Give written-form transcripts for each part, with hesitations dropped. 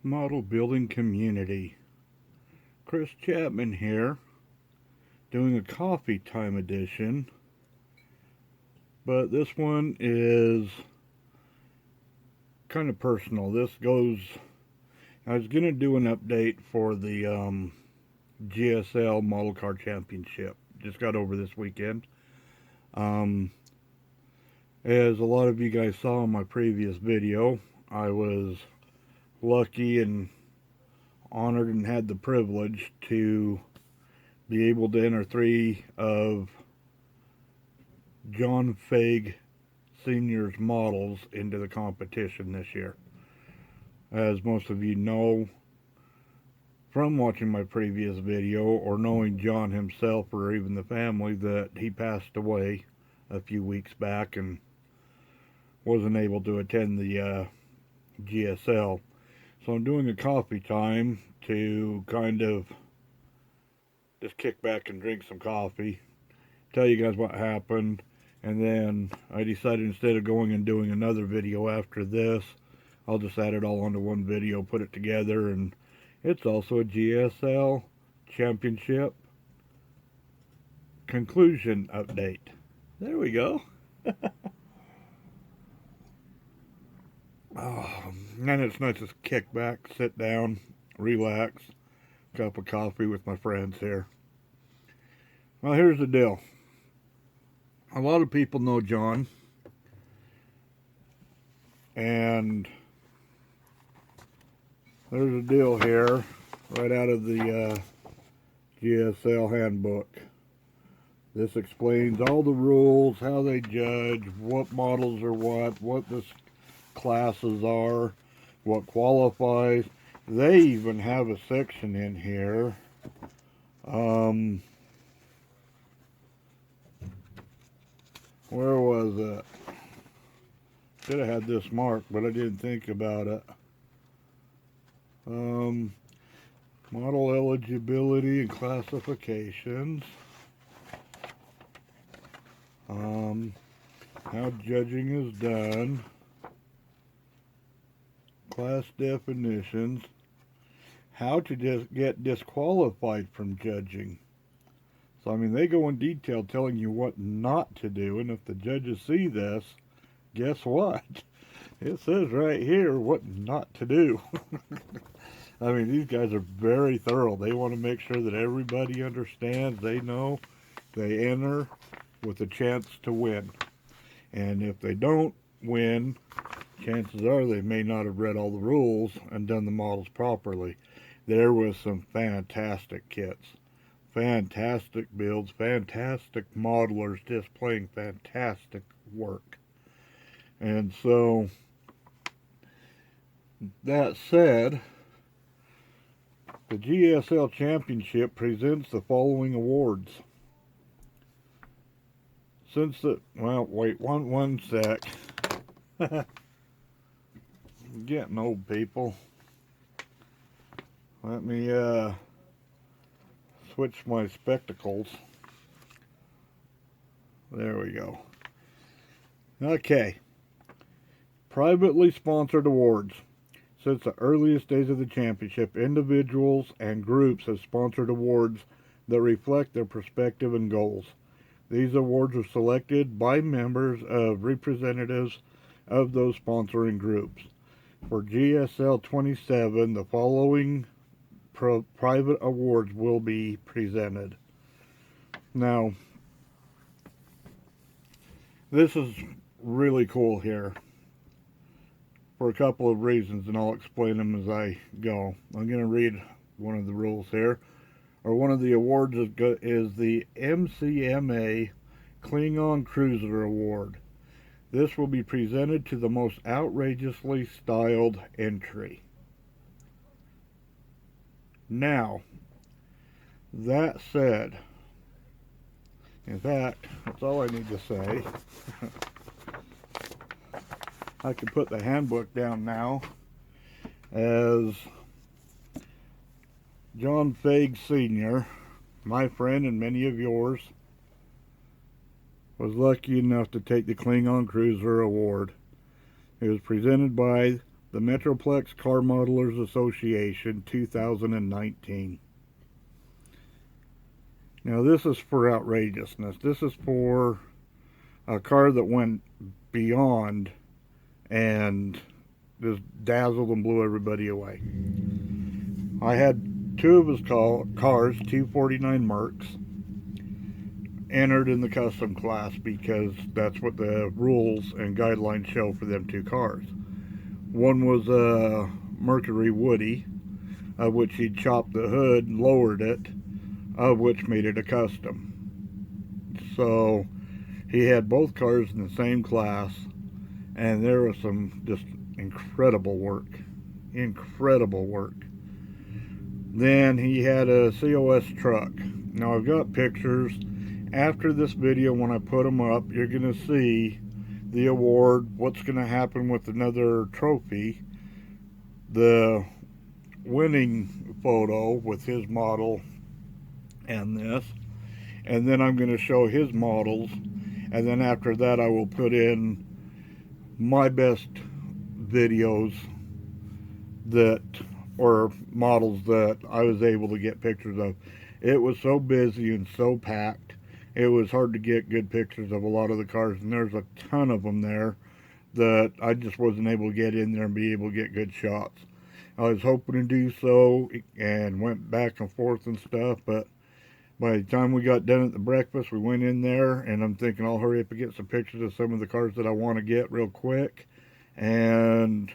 Model building community. Chris Chapman here, doing a coffee time edition, but this one is kind of personal. I was going to do an update for the GSL Model Car Championship. Just got over this weekend. As a lot of you guys saw in my previous video, I was lucky and honored and had the privilege to be able to enter 3 of John Faig Sr.'s models into the competition this year. As most of you know from watching my previous video or knowing John himself or even the family, that he passed away a few weeks back and wasn't able to attend the GSL. So I'm doing a coffee time to kind of just kick back and drink some coffee, tell you guys what happened, and then I decided instead of going and doing another video after this, I'll just add it all onto one video, put it together, and it's also a GSL Championship conclusion update. There we go. Oh, and it's nice to kick back, sit down, relax, cup of coffee with my friends here. Well, here's the deal. A lot of people know John, and there's a deal here right out of the GSL handbook. This explains all the rules, how they judge, what models are what the classes are, what qualifies. They even have a section in here. Where was it? Should have had this marked, but I didn't think about it. Model eligibility and classifications. How judging is done. Class definitions. How to just get disqualified from judging. So, I mean, they go in detail telling you what not to do, and if the judges see this, guess what? It says right here what not to do. I mean, these guys are very thorough. They want to make sure that everybody understands, they know, they enter with a chance to win. And if they don't win, chances are they may not have read all the rules and done the models properly. There was some fantastic kits, fantastic builds, fantastic modelers displaying fantastic work. And so, that said, the GSL Championship presents the following awards. Since the, well, wait, one sec. I'm getting old, people. Let me switch my spectacles. There we go. Okay. Privately sponsored awards. Since the earliest days of the championship, individuals and groups have sponsored awards that reflect their perspective and goals. These awards are selected by members of representatives of those sponsoring groups. For GSL 27, the following private awards will be presented. Now, this is really cool here for a couple of reasons, and I'll explain them as I go. I'm going to read one of the rules here. Or one of the awards is the MCMA Klingon Cruiser Award. This will be presented to the most outrageously styled entry. Now, that said, in fact, that's all I need to say. I can put the handbook down now, as John Faig Sr., my friend and many of yours, was lucky enough to take the Klingon Cruiser Award. It was presented by the Metroplex Car Modelers Association 2019. Now this is for outrageousness. This is for a car that went beyond and just dazzled and blew everybody away. I had two of his cars, 249 Mercs, entered in the custom class because that's what the rules and guidelines show for them two cars. One was a Mercury Woody, of which he chopped the hood and lowered it, of which made it a custom. So he had both cars in the same class, and there was some just incredible work. Then he had a COS truck. Now I've got pictures. After this video, when I put them up, you're going to see the award, what's going to happen with another trophy, the winning photo with his model and this, and then I'm going to show his models, and then after that I will put in my best videos that, or models that I was able to get pictures of. It was so busy and so packed, it was hard to get good pictures of a lot of the cars, and there's a ton of them there that I just wasn't able to get in there and be able to get good shots. I was hoping to do so and went back and forth and stuff, but by the time we got done at the breakfast, we went in there, and I'm thinking I'll hurry up and get some pictures of some of the cars that I want to get real quick, and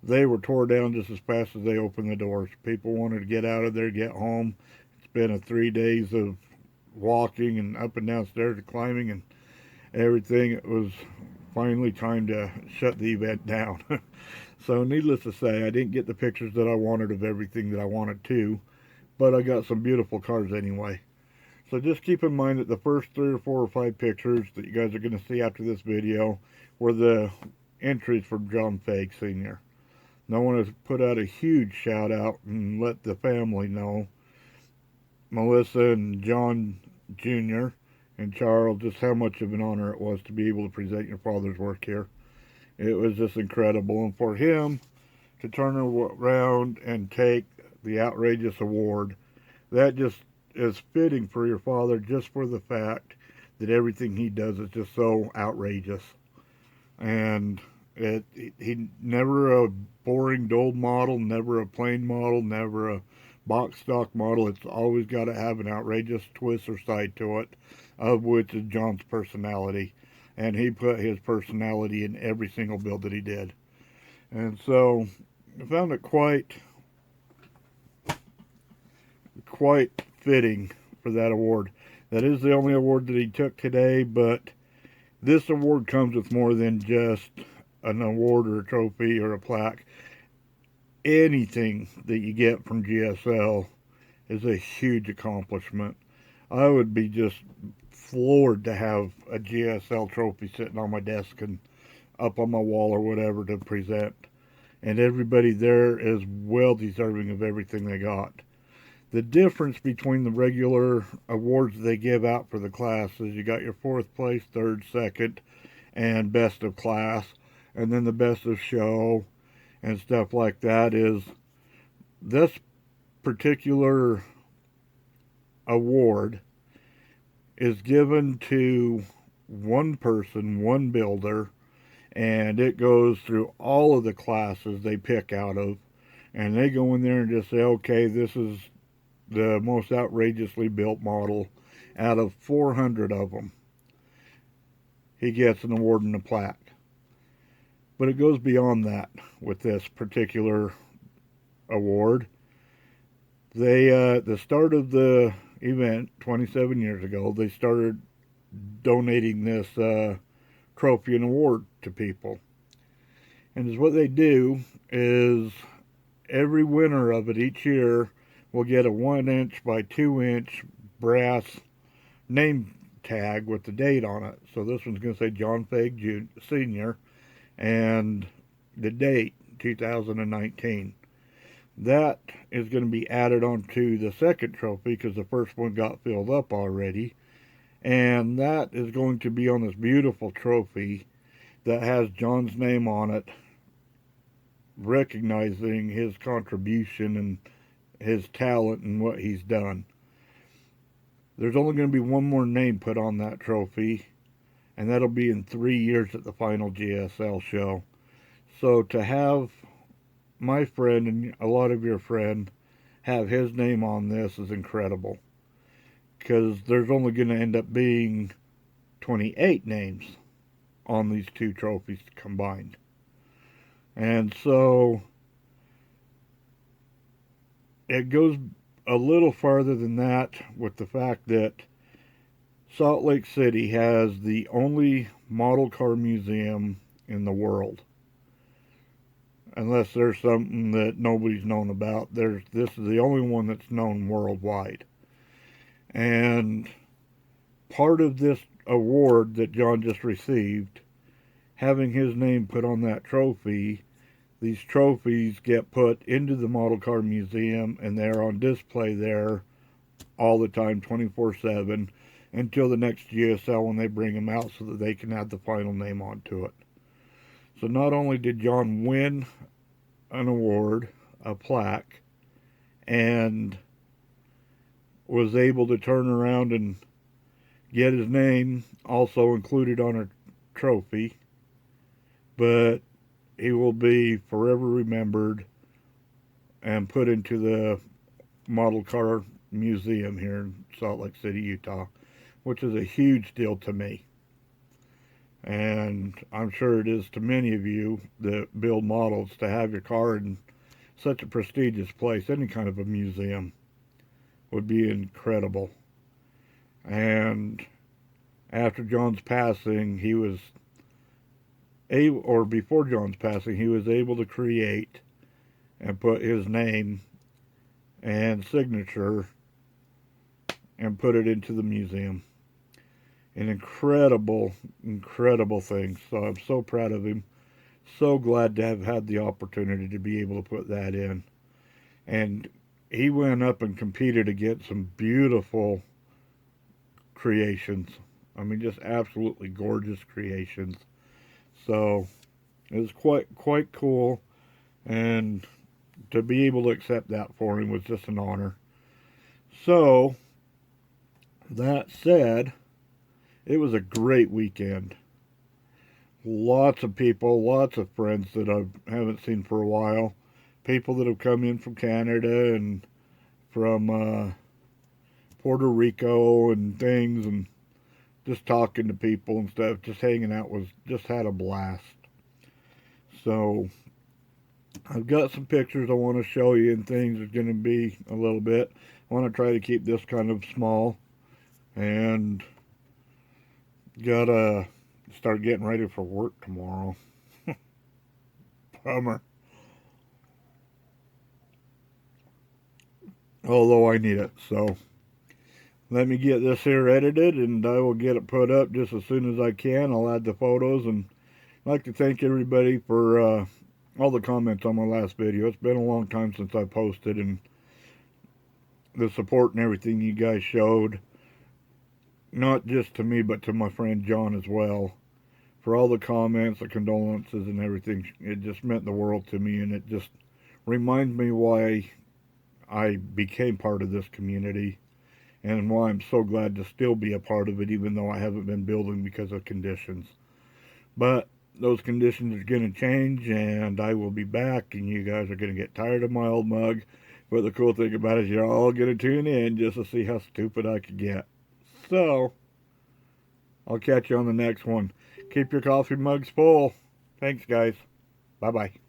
they were tore down just as fast as they opened the doors. People wanted to get out of there, get home. It's been a 3 days of walking and up and down stairs and climbing and everything. It was finally time to shut the event down. So needless to say, I didn't get the pictures that I wanted of everything that I wanted to, but I got some beautiful cars anyway. So just keep in mind that the first 3 or 4 or 5 pictures that you guys are going to see after this video were the entries from John Fagg Sr. And I want to put out a huge shout out and let the family know, Melissa and John Jr. and Charles, just how much of an honor it was to be able to present your father's work here. It was just incredible. And for him to turn around and take the outrageous award, that just is fitting for your father, just for the fact that everything he does is just so outrageous. And he never a boring dull model, never a plain model, never a box stock model. It's always got to have an outrageous twist or side to it, of which is John's personality. And he put his personality in every single build that he did. And so I found it quite fitting for that award. That is the only award that he took today, but this award comes with more than just an award or a trophy or a plaque. Anything that you get from GSL is a huge accomplishment. I would be just floored to have a GSL trophy sitting on my desk and up on my wall or whatever to present. And everybody there is well deserving of everything they got. The difference between the regular awards they give out for the class is you got your 4th place, 3rd, 2nd, and best of class, and then the best of show and stuff like that. Is this particular award is given to one person, one builder, and it goes through all of the classes they pick out of, and they go in there and just say, okay, this is the most outrageously built model out of 400 of them. He gets an award and a plaque. But it goes beyond that with this particular award. They, the start of the event 27 years ago, they started donating this trophy and award to people. And what they do is every winner of it each year will get a 1-inch by 2-inch brass name tag with the date on it. So this one's going to say John Fagg Sr. and the date 2019. That is going to be added onto the second trophy because the first one got filled up already. And that is going to be on this beautiful trophy that has John's name on it recognizing his contribution and his talent and what he's done. There's only going to be one more name put on that trophy, and that'll be in 3 years at the final GSL show. So to have my friend and a lot of your friend have his name on this is incredible, because there's only going to end up being 28 names on these two trophies combined. And so it goes a little farther than that with the fact that Salt Lake City has the only model car museum in the world. Unless there's something that nobody's known about, this is the only one that's known worldwide. And part of this award that John just received, having his name put on that trophy, these trophies get put into the Model Car Museum, and they're on display there all the time, 24/7, until the next GSL when they bring them out so that they can add the final name onto it. So not only did John win an award, a plaque, and was able to turn around and get his name also included on a trophy, but he will be forever remembered and put into the Model Car Museum here in Salt Lake City, Utah, which is a huge deal to me. And I'm sure it is to many of you that build models to have your car in such a prestigious place. Any kind of a museum would be incredible. And after John's passing, he was able, or before John's passing, he was able to create and put his name and signature and put it into the museum. An incredible, incredible thing. So I'm so proud of him. So glad to have had the opportunity to be able to put that in. And he went up and competed against some beautiful creations. I mean, just absolutely gorgeous creations. So it was quite cool. And to be able to accept that for him was just an honor. So, that said, it was a great weekend. Lots of people, lots of friends that I haven't seen for a while. People that have come in from Canada and from Puerto Rico and things, and just talking to people and stuff, just hanging out, just had a blast. So I've got some pictures I want to show you and things. It's going to be a little bit. I want to try to keep this kind of small, and gotta start getting ready for work tomorrow. Bummer. Although I need it. So let me get this here edited, and I will get it put up just as soon as I can. I'll add the photos, and I'd like to thank everybody for all the comments on my last video. It's been a long time since I posted, and the support and everything you guys showed, not just to me, but to my friend John as well, for all the comments, the condolences, and everything. It just meant the world to me, and it just reminds me why I became part of this community, and why I'm so glad to still be a part of it, even though I haven't been building because of conditions. But those conditions are going to change, and I will be back, and you guys are going to get tired of my old mug. But the cool thing about it is you're all going to tune in just to see how stupid I could get. So, I'll catch you on the next one. Keep your coffee mugs full. Thanks, guys. Bye-bye.